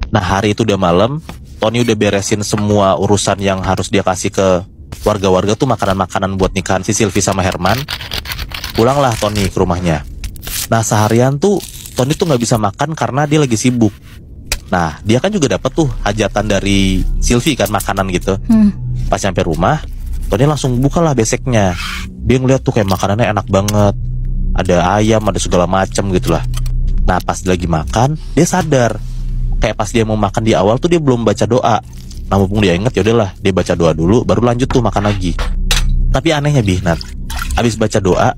Nah hari itu udah malam, Tony udah beresin semua urusan yang harus dia kasih ke warga-warga tuh, makanan-makanan buat nikahan si Sylvie sama Herman. Pulanglah Tony ke rumahnya. Nah seharian tuh Tony tuh nggak bisa makan karena dia lagi sibuk. Nah dia kan juga dapat tuh hajatan dari Sylvie kan, makanan gitu. Pas sampai rumah, Tony langsung bukalah beseknya. Dia ngeliat tuh kayak makanannya enak banget, ada ayam, ada segala macam gitulah. Nah pas lagi makan, dia sadar kayak pas dia mau makan di awal tuh dia belum baca doa. Nah mumpung dia inget, ya udahlah dia baca doa dulu, baru lanjut tuh makan lagi. Tapi anehnya Bihnat, abis baca doa,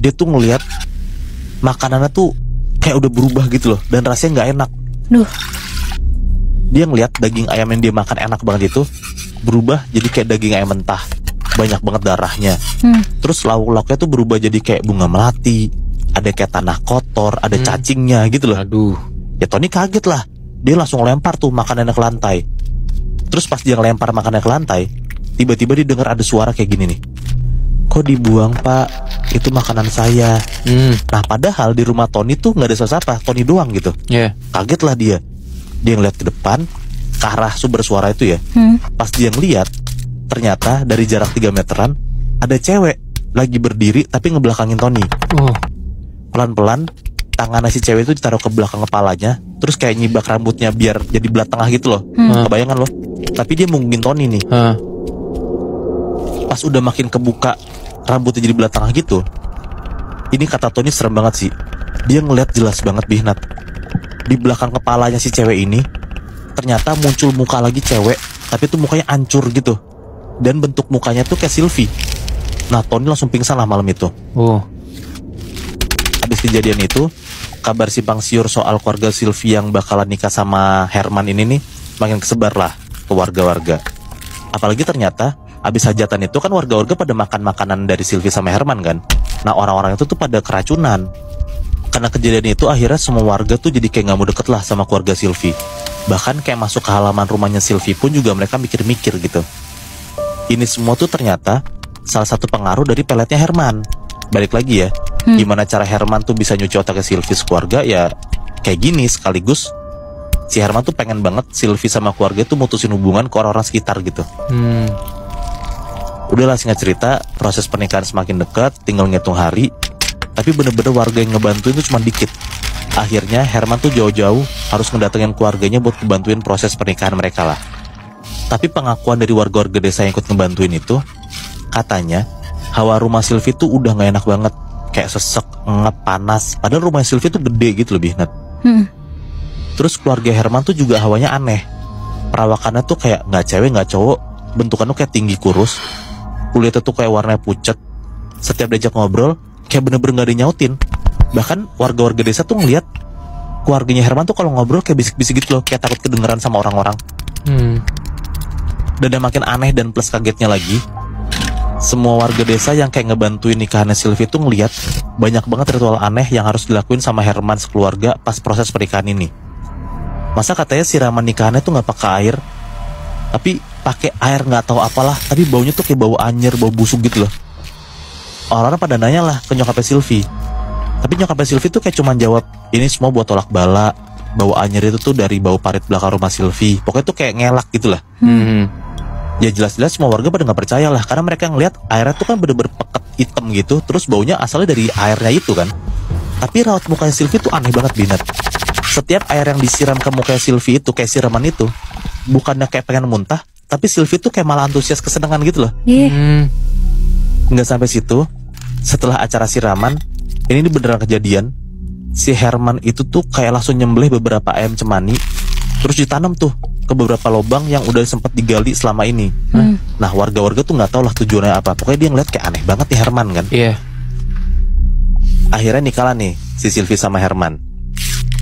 dia tuh ngeliat makanannya tuh kayak udah berubah gitu loh, dan rasanya nggak enak. Dia ngeliat daging ayam yang dia makan enak banget itu berubah jadi kayak daging ayam mentah, banyak banget darahnya. Terus lauk-lauknya tuh berubah jadi kayak bunga melati, ada kayak tanah kotor, ada cacingnya gitu loh. Aduh. Ya Tony kaget lah. Dia langsung lempar tuh makanannya ke lantai. Terus pas dia ngelempar makanannya ke lantai, tiba-tiba dia dengar ada suara kayak gini nih. Kok dibuang pak? Itu makanan saya. Nah padahal di rumah Tony tuh gak ada siapa-siapa, Tony doang gitu. Kaget lah dia. Dia ngeliat ke depan, ke arah sumber suara itu ya. Pas dia ngeliat, ternyata dari jarak 3 meteran ada cewek lagi berdiri tapi ngebelakangin Tony. Pelan-pelan tangannya si cewek itu ditaruh ke belakang kepalanya, terus kayak nyibak rambutnya biar jadi belah tengah gitu loh. Kebayangan loh. Tapi dia munggungin Tony nih. Pas udah makin kebuka rambutnya jadi belah tengah gitu, ini kata Tony serem banget sih. Dia ngeliat jelas banget Bihnat, di belakang kepalanya si cewek ini ternyata muncul muka lagi cewek, tapi tuh mukanya hancur gitu, dan bentuk mukanya tuh kayak Sylvie. Nah Tony langsung pingsan lah malam itu. Habis kejadian itu, kabar simpang siur soal keluarga Sylvie yang bakalan nikah sama Herman ini nih makin kesebar lah ke warga-warga. Apalagi ternyata habis hajatan itu kan warga-warga pada makan makanan dari Sylvie sama Herman kan. Nah orang-orang itu tuh pada keracunan. Karena kejadian itu akhirnya semua warga tuh jadi kayak gak mau deket lah sama keluarga Sylvie. Bahkan kayak masuk ke halaman rumahnya Sylvie pun juga mereka mikir-mikir gitu. Ini semua tuh ternyata salah satu pengaruh dari peletnya Herman. Balik lagi ya, gimana cara Herman tuh bisa nyuci otaknya Sylvie sekeluarga ya kayak gini. Sekaligus si Herman tuh pengen banget Sylvie sama keluarga tuh mutusin hubungan ke orang-orang sekitar gitu. Udahlah singkat cerita, proses pernikahan semakin dekat, tinggal ngitung hari. Tapi bener-bener warga yang ngebantuin tuh cuma dikit. Akhirnya Herman tuh jauh-jauh harus ngedatengin keluarganya buat ngebantuin proses pernikahan mereka lah. Tapi pengakuan dari warga-warga desa yang ikut ngebantuin itu, katanya hawa rumah Sylvie tuh udah gak enak banget, kayak sesek, ngep, panas. Padahal rumah Sylvie tuh gede gitu loh Bihnat. Terus keluarga Herman tuh juga hawanya aneh. Perawakannya tuh kayak gak cewek gak cowok, bentukannya kayak tinggi kurus, kulitnya tuh kayak warnanya pucet. Setiap diajak ngobrol kayak bener-bener gak dinyautin. Bahkan warga-warga desa tuh ngeliat keluarganya Herman tuh kalau ngobrol kayak bisik-bisik gitu loh, kayak takut kedengeran sama orang-orang. Dan yang makin aneh dan plus kagetnya lagi, semua warga desa yang kayak ngebantuin nikahannya Sylvie tuh ngeliat banyak banget ritual aneh yang harus dilakuin sama Herman sekeluarga pas proses pernikahan ini. Masa katanya siraman nikahannya tuh gak pakai air, tapi pakai air nggak tahu apalah, tapi baunya tuh kayak bau anjir, bau busuk gitu loh. Orang-orang pada nanya lah ke nyokapnya Sylvie, tapi nyokapnya Sylvie tuh kayak cuman jawab, ini semua buat tolak bala. Bau anjir itu tuh dari bau parit belakang rumah Sylvie. Pokoknya tuh kayak ngelak gitu lah. Ya jelas-jelas semua warga pada nggak percaya lah, karena mereka ngeliat airnya tuh kan bener-bener peket hitam gitu, terus baunya asalnya dari airnya itu kan. Tapi raut mukanya Sylvie tuh aneh banget Bihnat. Setiap air yang disiram ke mukanya Sylvie itu kayak siraman itu, bukannya kayak pengen muntah, tapi Sylvie tuh kayak malah antusias kesenangan gitu loh. Nggak sampai situ, setelah acara siraman, ini beneran kejadian. Si Herman itu tuh kayak langsung nyembelih beberapa ayam cemani, terus ditanam tuh ke beberapa lubang yang udah sempat digali selama ini. Nah warga-warga tuh nggak tahu lah tujuannya apa. Pokoknya dia ngeliat kayak aneh banget nih Herman kan. Akhirnya nikah lah nih si Sylvie sama Herman.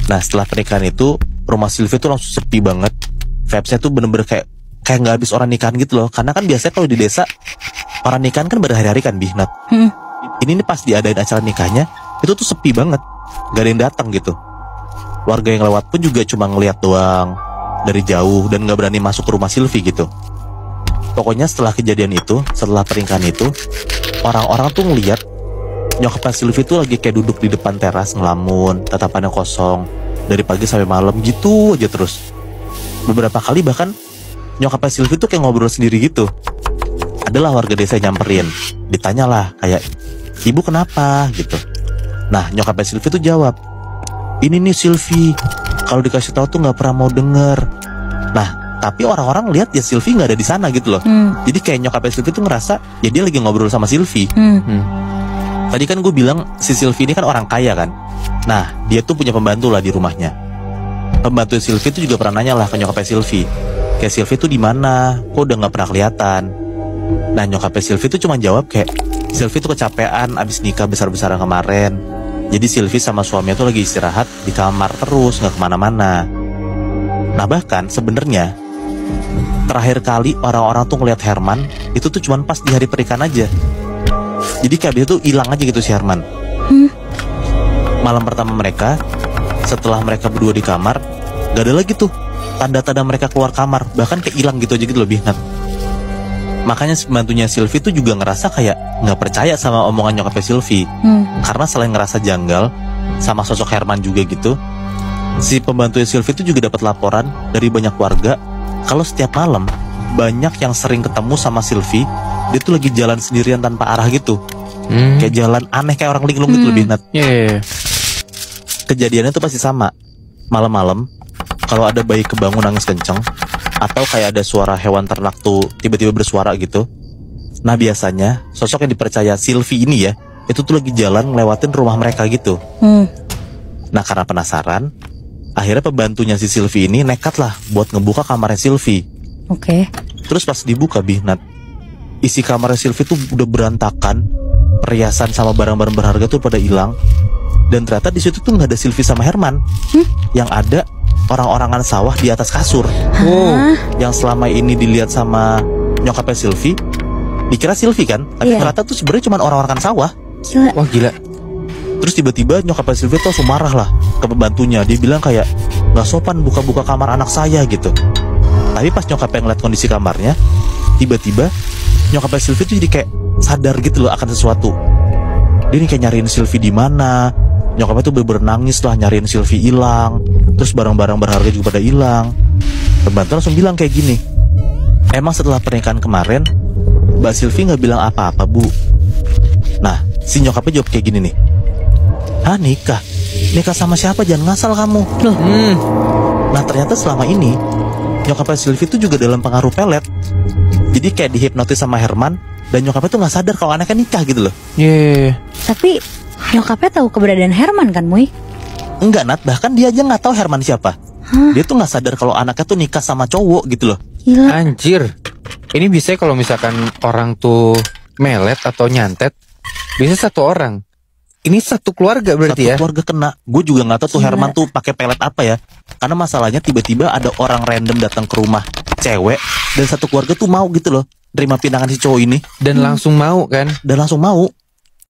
Nah setelah pernikahan itu, rumah Sylvie tuh langsung sepi banget. Vibes-nya tuh bener-bener kayak nggak habis orang nikahan gitu loh. Karena kan biasanya kalau di desa orang nikahan kan berhari-hari kan Bihnat. Ini nih pas diadain acara nikahnya, itu tuh sepi banget, gak ada yang datang gitu. Warga yang lewat pun juga cuma ngeliat doang dari jauh dan gak berani masuk ke rumah Sylvie gitu. Pokoknya setelah kejadian itu, setelah pernikahan itu, orang-orang tuh ngeliat nyokapnya Sylvie tuh lagi kayak duduk di depan teras ngelamun, tatapannya kosong dari pagi sampai malam gitu aja terus. Beberapa kali bahkan nyokapnya Sylvie tuh kayak ngobrol sendiri gitu. Adalah warga desa yang nyamperin, ditanyalah kayak, ibu kenapa gitu. Nah nyokapnya Sylvie tuh jawab, ini nih Sylvie, kalau dikasih tahu tuh nggak pernah mau denger. Nah tapi orang-orang lihat ya Sylvie nggak ada di sana gitu loh. Jadi kayak nyokapnya Sylvie tuh ngerasa ya dia lagi ngobrol sama Sylvie. Tadi kan gue bilang si Sylvie ini kan orang kaya kan. Nah dia tuh punya pembantu lah di rumahnya. Pembantu Sylvie tuh juga pernah nanya lah ke nyokapnya Sylvie, kayak Sylvie tuh di mana? Kok udah nggak pernah kelihatan? Nah nyokapnya Sylvie tuh cuma jawab kayak, Sylvie tuh kecapean abis nikah besar-besaran kemarin. Jadi Sylvie sama suaminya tuh lagi istirahat di kamar terus, nggak kemana-mana. Nah bahkan sebenarnya terakhir kali orang-orang tuh ngeliat Herman itu tuh cuma pas di hari pernikahan aja. Jadi kayak dia tuh hilang aja gitu si Herman. Malam pertama mereka, setelah mereka berdua di kamar, gak ada lagi tuh tanda-tanda mereka keluar kamar. Bahkan kayak hilang gitu aja gitu lebih. Makanya pembantunya Sylvie tuh juga ngerasa kayak gak percaya sama omongan nyokapnya Sylvie. Karena selain ngerasa janggal sama sosok Herman juga gitu, si pembantunya Sylvie tuh juga dapat laporan dari banyak warga kalau setiap malam banyak yang sering ketemu sama Sylvie. Dia tuh lagi jalan sendirian tanpa arah gitu. Kayak jalan aneh kayak orang linglung gitu lebih. Kejadiannya tuh pasti sama. Malam-malam kalau ada bayi kebangun nangis kenceng, atau kayak ada suara hewan ternak tuh tiba-tiba bersuara gitu. Nah biasanya sosok yang dipercaya Sylvie ini ya, itu tuh lagi jalan ngelewatin rumah mereka gitu. Nah karena penasaran, akhirnya pembantunya si Sylvie ini nekat lah buat ngebuka kamarnya Sylvie. Terus pas dibuka Nat, isi kamarnya Sylvie tuh udah berantakan, perhiasan sama barang-barang berharga tuh pada hilang. Dan ternyata di situ tuh nggak ada Sylvie sama Herman. Yang ada orang-orangan sawah di atas kasur. Yang selama ini dilihat sama nyokapnya Sylvie, dikira Sylvie kan, tapi ternyata tuh sebenarnya cuma orang-orangan sawah. Wah gila. Terus tiba-tiba nyokapnya Sylvie tuh langsung marah lah ke pembantunya. Dia bilang kayak, nggak sopan buka-buka kamar anak saya gitu. Tapi pas nyokapnya ngeliat kondisi kamarnya, tiba-tiba nyokapnya Sylvie tuh jadi kayak sadar gitu loh akan sesuatu. Dia nih kayak nyariin Sylvie di mana. Nyokapnya tuh bener-bener nangis lah nyariin Sylvie hilang. Terus barang-barang berharga juga pada hilang. Pembantu langsung bilang kayak gini, emang setelah pernikahan kemarin Mbak Sylvie gak bilang apa-apa bu? Nah si nyokapnya jawab kayak gini nih, hah nikah? Nikah sama siapa? Jangan ngasal kamu. Nah ternyata selama ini nyokapnya Sylvie tuh juga dalam pengaruh pelet. Jadi kayak dihipnotis sama Herman. Dan nyokapnya tuh gak sadar kalau anaknya nikah gitu loh. Tapi nyokapnya tahu keberadaan Herman kan Muy? Enggak Nat, bahkan dia aja gak tahu Herman siapa. Dia tuh gak sadar kalau anaknya tuh nikah sama cowok gitu loh. Gila. Anjir. Ini bisa kalau misalkan orang tuh melet atau nyantet, bisa satu orang. Ini satu keluarga berarti Satu keluarga kena. Gue juga gak tahu tuh Herman tuh pakai pelet apa ya. Karena masalahnya tiba-tiba ada orang random datang ke rumah cewek, dan satu keluarga tuh mau gitu loh terima pinangan si cowok ini. Dan langsung mau kan? Dan langsung mau.